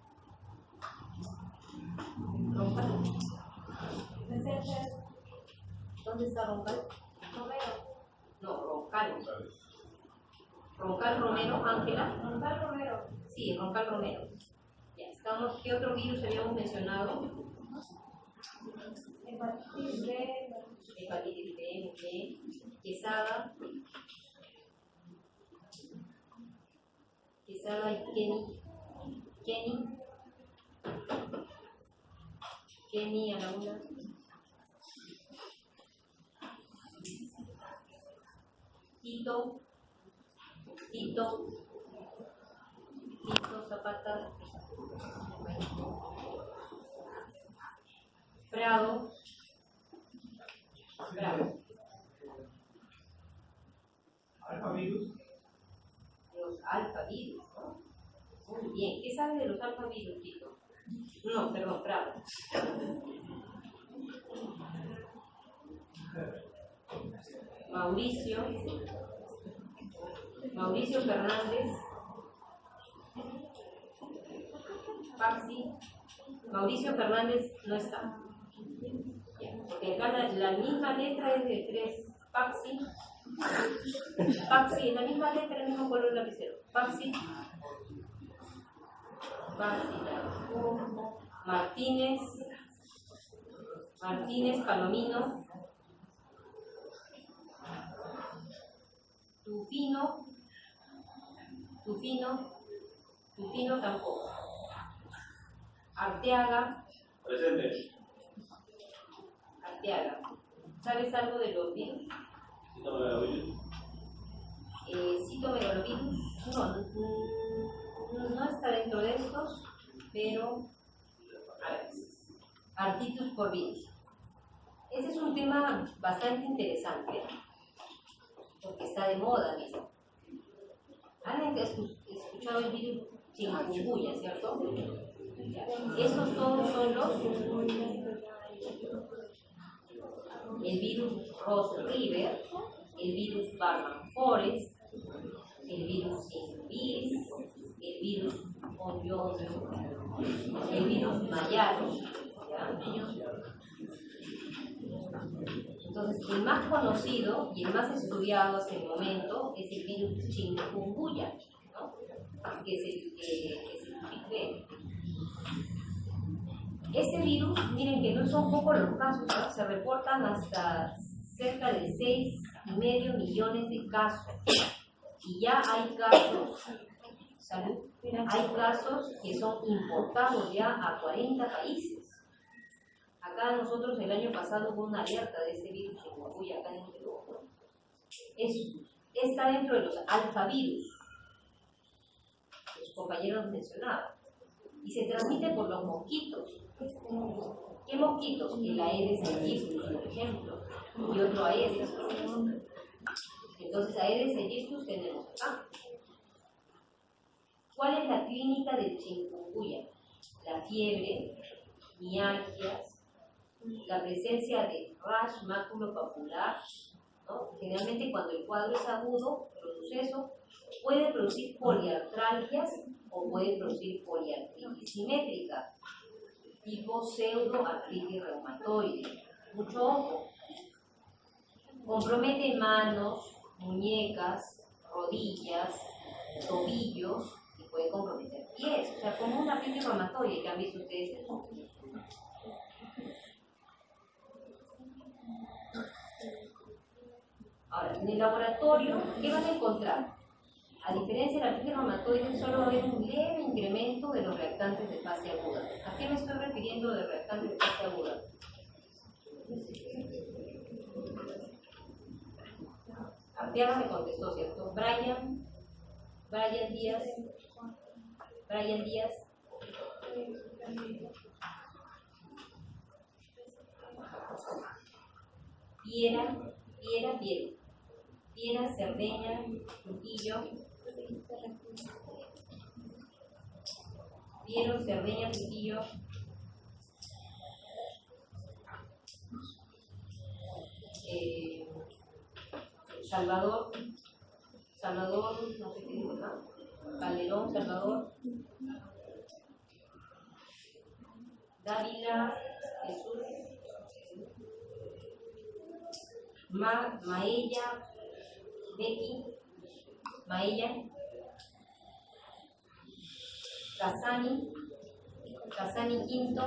Roncal. ¿Dónde está Roncal? Romero. No, Roncal. Roncal Romero, Ángela. Roncal Romero. Sí, Roncal Romero. Ya estamos. ¿Qué otro virus habíamos mencionado? Hepatitis B. Hepatitis B, B. Quesada. Quesada y Kenny a la una. Tito Zapata, Prado. Alfavirus. Los alfavirus, ¿no? Muy bien. ¿Qué sabe de los alfavirus, Tito? No, perdón, Prado. Mauricio Fernández, Paxi. Mauricio Fernández no está. Porque acá la misma letra es de 3. Paxi, la misma letra, el mismo color lapicero. Paxi, Martínez, Palomino, Tufino tampoco. Arteaga. Presente. Arteaga. ¿Sabes algo de los virus? Citomegalovirus. No está dentro de estos, pero a ver, Artitus por virus. Ese es un tema bastante interesante, porque está de moda mismo. ¿Han escuchado el virus chikungunya, cierto? Estos todos son el virus Ross River, el virus Barman Forest, el virus Sinvis, el virus Onyono, el virus Mayaro. Entonces, el más conocido y el más estudiado hasta el momento es el virus chikungunya, ¿no? Que es el que Este virus, miren que no son pocos los casos, ¿no? Se reportan hasta cerca de 6,5 millones de casos. Y ya hay casos, hay casos que son importados ya a 40 países. Acá nosotros el año pasado hubo una alerta de este virus chikungunya acá en el Perú. Está dentro de los alfavirus, los compañeros mencionaban, y se transmite por los mosquitos. ¿Qué mosquitos? El Aedes aegyptus, por ejemplo, y otro Aedes. Entonces, Aedes aegyptus tenemos acá. ¿Cuál es la clínica del chikungunya? La fiebre, mialgias, la presencia de rash maculopapular, ¿no? Generalmente cuando el cuadro es agudo, el suceso puede producir poliartralgias o puede producir poliartritis simétrica, tipo pseudoartritis reumatoide. Mucho ojo. Compromete manos, muñecas, rodillas, tobillos y puede comprometer pies. O sea, como una artritis reumatoide que han visto ustedes en el Ahora, en el laboratorio, ¿qué van a encontrar? A diferencia de la artritis reumatoide, solo va a haber un leve incremento de los reactantes de fase aguda. ¿A qué me estoy refiriendo de reactantes de fase aguda? Arteaga me contestó, ¿cierto? Brian Díaz. Piera, Cerdeña, Trujillo. Salvador, no sé qué digo, ¿no? Calderón, Salvador. Dávila, Jesús. Maella, Becky, Maella. Casani Quinto.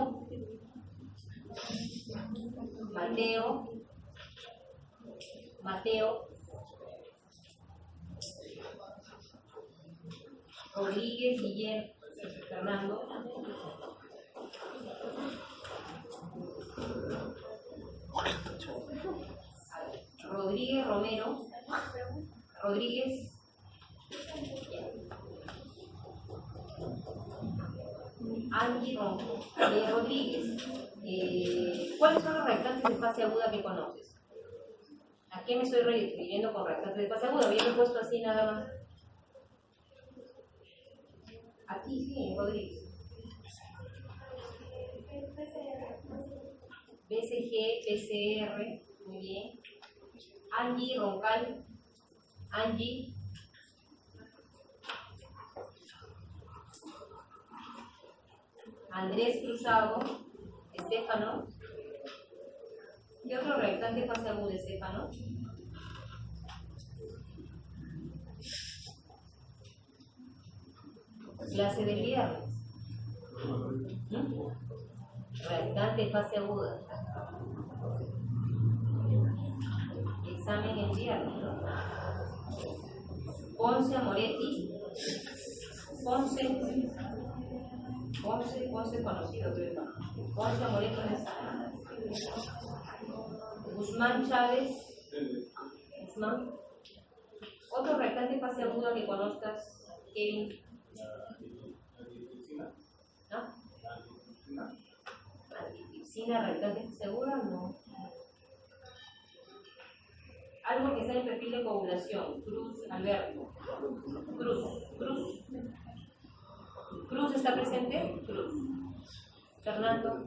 Mateo. Rodríguez, Guillermo, Fernando. Rodríguez, Romero. Rodríguez. Angie Rodríguez. ¿Cuáles son los reactantes de fase aguda que conoces? ¿A qué me estoy refiriendo con reactantes de fase aguda? Yo lo he puesto así nada más. Aquí sí, Rodríguez. BCG, PCR, muy bien. Angie Roncal. Angie. Andrés Cruzado. Estefano. ¿Qué otro reactante de fase aguda, Estefano? Clase del viernes. Reactante de fase aguda. Examen el viernes, ¿no? Ponce Moretti. Ponce conocido, creo. Ponce Moretti no está. Guzmán Chávez. Guzmán. Otro reactante de fase aguda que conozcas, Kevin. ¿No? Antitripsina, reactante segura, no. Algo que está en el perfil de coagulación. Cruz, Alberto. Cruz está presente. Cruz. Fernando.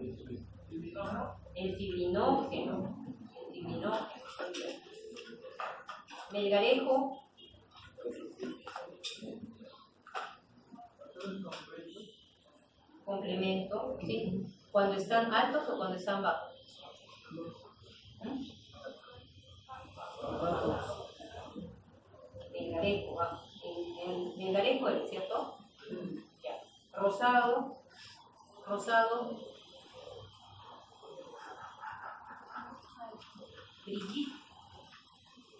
El fibrinógeno. Melgarejo. Complemento, ¿sí? Cuando están altos o cuando están bajos. Melgarejo, Melgarejo, ¿cierto? Ya. Rosado. Brigitte.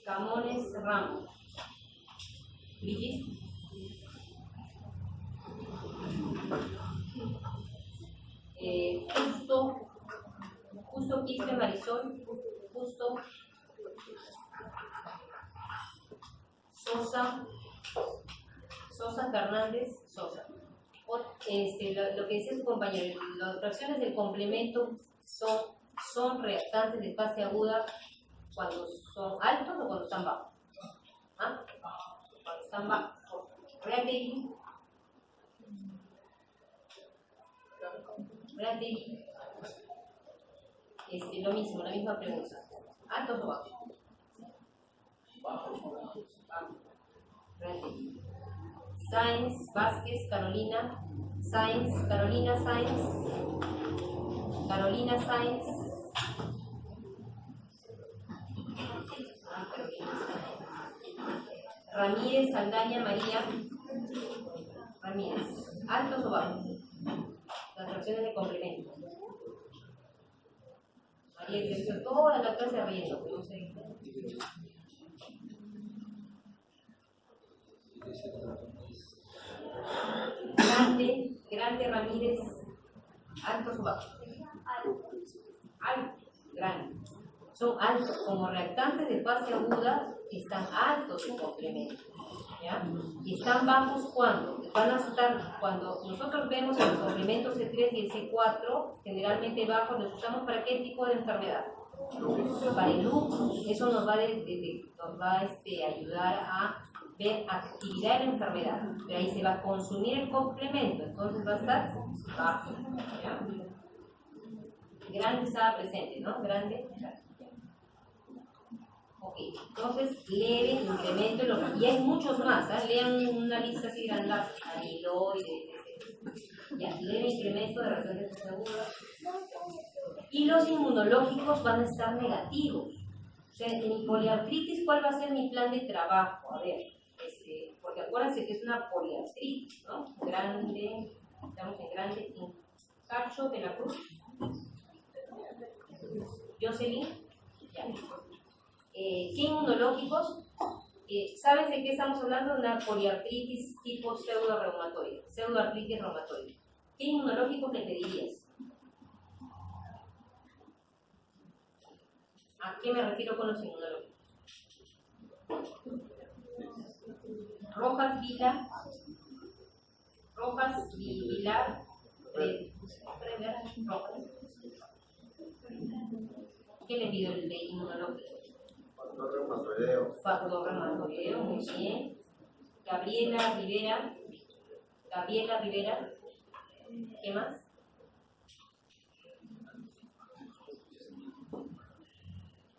Camones Ramos. Brigitte. Justo Quispe Marisol, Justo Sosa Fernández, Sosa. Lo que decía su compañero, las fracciones del complemento son reactantes de fase aguda cuando son altos o cuando están bajos. ¿Ah? Cuando están bajos. Bradley. Lo mismo, la misma pregunta. ¿Altos o bajos? Bajos. Sáenz, Vázquez, Carolina Sáenz. Ramírez, Saldaña, María. Ramírez. ¿Altos o bajos? Las fracciones de complemento. María creció toda la clase riendo, pero no sé. Grande Ramírez. ¿Altos o bajos? Altos. Grande. Son altos. Como reactantes de fase aguda, están altos en complemento. ¿Ya? Y están bajos cuando van a estar, cuando nosotros vemos en los complementos C3 y el C4, generalmente bajos, los usamos para qué tipo de enfermedad. Para el lupus. Eso nos va a ayudar a ver actividad de la enfermedad, pero ahí se va a consumir el complemento, entonces va a estar bajo. ¿Ya? Grande estaba presente, ¿no? Grande. Ok, entonces leve incremento en los... Y hay muchos más, ¿eh? Lean una lista así grande, amiloide, ya, leve incremento de reacciones agudas. Y los inmunológicos van a estar negativos. O sea, en mi poliartritis, ¿cuál va a ser mi plan de trabajo? A ver, porque acuérdense que es una poliartritis, ¿no? Grande, estamos en grande, Cacho de la Cruz. Jocelyn, ya. ¿Qué inmunológicos? ¿Sabes de qué estamos hablando? De una poliartritis tipo pseudoartritis reumatoide. ¿Qué inmunológicos le pedirías? ¿A qué me refiero con los inmunológicos? Rojas Vilar, Rojas. ¿Qué le pido el de inmunológico? Factor reumatoideo, muy bien. Gabriela Rivera. ¿Qué más?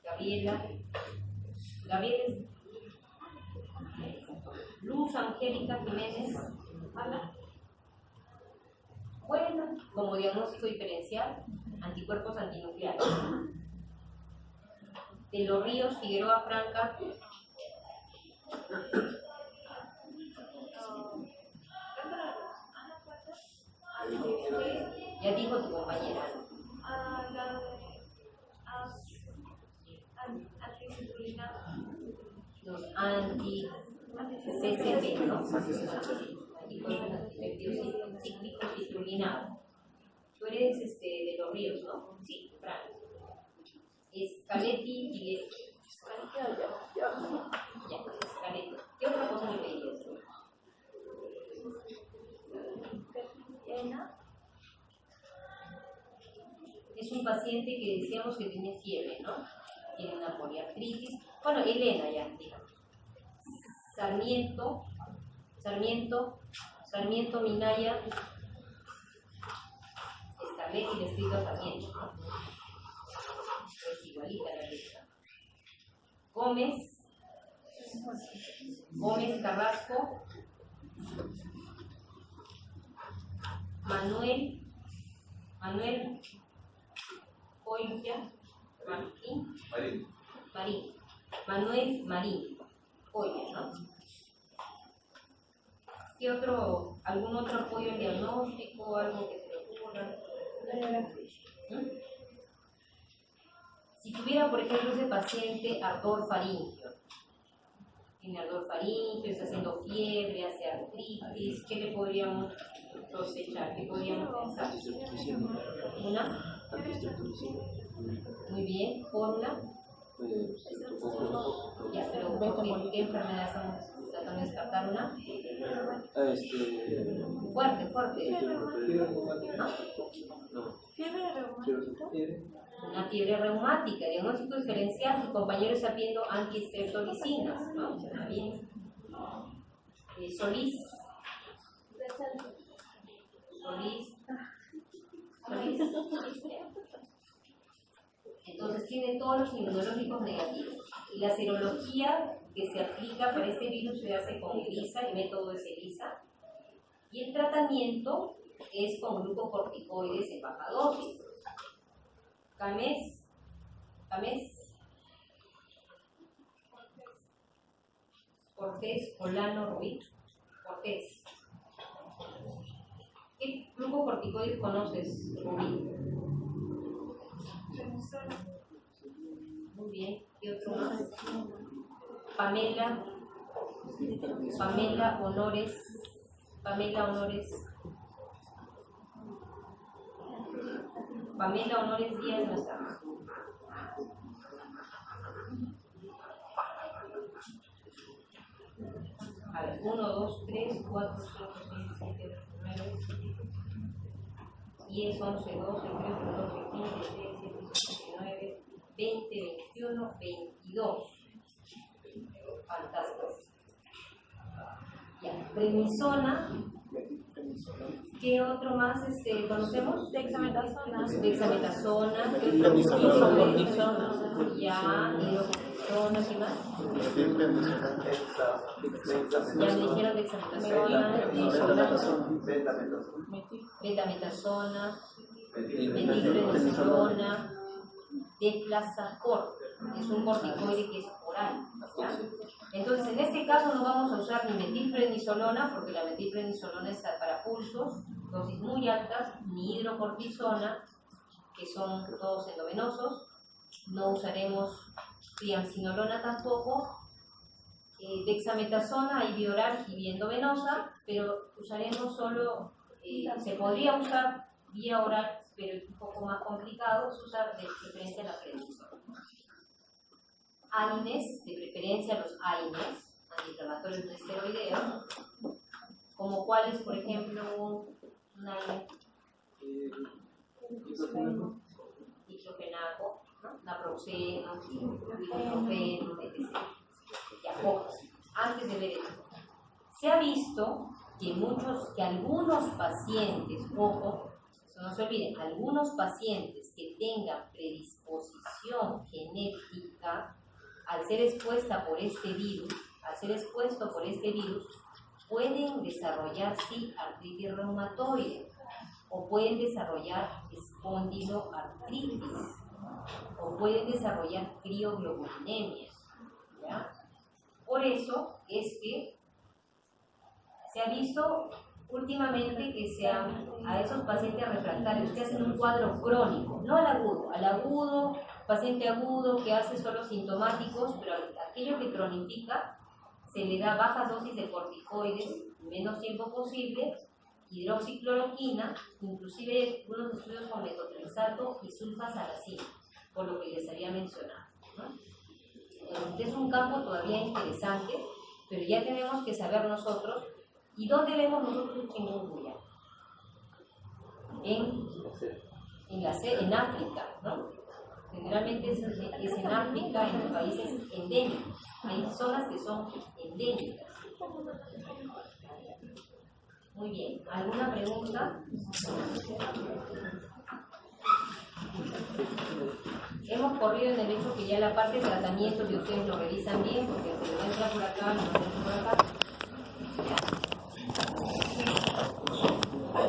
Gabriela. Luz Angélica Jiménez. Bueno, como diagnóstico diferencial, anticuerpos antinucleares. De los Ríos, Figueroa Franca. Ya dijo tu compañera. Los anti-CCP, ¿no? Anticuerpos cíclicos citrulinados. Tú eres de los Ríos, ¿no? Sí, Fran. Scaletti y Scaletti. ¿Qué otra cosa le pedías? Es un paciente que decíamos que tiene fiebre, ¿no? Tiene una poliartritis. Bueno, Elena ya, digamos. Sarmiento, Minaya, Scaletti le escrito a Sarmiento, ¿no? Es igualita la lista. Gómez Carrasco, Manuel Joya, Manuel Marín, Joya, ¿no? ¿Qué otro, algún otro apoyo en diagnóstico, algo que se le ocurra? Si tuviera, por ejemplo, ese paciente ardor faríngeo, tiene ardor faríngeo, está haciendo fiebre, hace artritis, ¿qué le podríamos cosechar? ¿Qué podríamos pensar? ¿Una? Muy bien, ponla. Ya, pero ¿qué enfermedad estamos tratando de descartar? ¿Una? Fuerte. No. ¿Fiebre reumática? Una fiebre reumática, diagnóstico diferencial, tu compañero está pidiendo antiestreptolicinas, ¿no? Está bien. Solís. Entonces tiene todos los inmunológicos negativos. Y la serología que se aplica para este virus se hace con ELISA, el método es ELISA. Y el tratamiento es con glucocorticoides en baja dosis. Camés. Cortés, Olano, Ruiz. Cortés. ¿Qué glucocorticoides conoces, Rubí? Muy bien. ¿Qué otro más? Pamela Honores. Pamela Honores Díaz no está. A ver, 1, 2, 3, 4, 5, 6, 7, 8, 9, 10, 11, 12, 13, 14, 15, 16, 17, 19, 20, 21, 22. Fantástico. Ya, prednisona. ¿Qué otro más conocemos? Dexametasona. Dexametasona, ya, hidrocortisona, ¿qué más? Ya me dijeron dexametasona, betametasona, metilprednisolona, deflazacort, es un corticoide que es oral, ¿ya? Entonces, en este caso no vamos a usar ni metilprednisolona, porque la metilprednisolona es para pulsos, dosis muy altas, ni hidrocortisona, que son todos endovenosos. No usaremos triamcinolona tampoco, dexametasona hay vía oral y vía endovenosa, pero usaremos solo, se podría usar vía oral, pero es un poco más complicado, es usar de preferencia la prednisona. AINES, de preferencia los AINES, antiinflamatorios no esteroideos, como cuáles, por ejemplo, un AINE, diclofenaco, ¿no? Naproxeno, ibuprofeno, etc. Ya, ojo, antes de ver esto, se ha visto que algunos pacientes, ojo, eso no se olviden, algunos pacientes que tengan predisposición genética, al ser expuesto por este virus, pueden desarrollar sí artritis reumatoide o pueden desarrollar espondiloartritis o pueden desarrollar crioglobulinemias, ¿ya? Por eso es que se ha visto últimamente que a esos pacientes refractarios que hacen un cuadro crónico, no al agudo, paciente agudo que hace solo sintomáticos, pero aquello que cronifica se le da bajas dosis de corticoides, menos tiempo posible, hidroxicloroquina, inclusive unos estudios con metotrexato y sulfasalazina, por lo que les había mencionado, ¿no? Es un campo todavía interesante, pero ya tenemos que saber nosotros. ¿Y dónde vemos nosotros chikungunya? En África, ¿no? Generalmente es en África, en los países endémicos. Hay zonas que son endémicas. Muy bien. ¿Alguna pregunta? Hemos corrido en el hecho que ya la parte de tratamiento, si ustedes lo revisan bien, porque se lo entra por acá, lo entra por acá.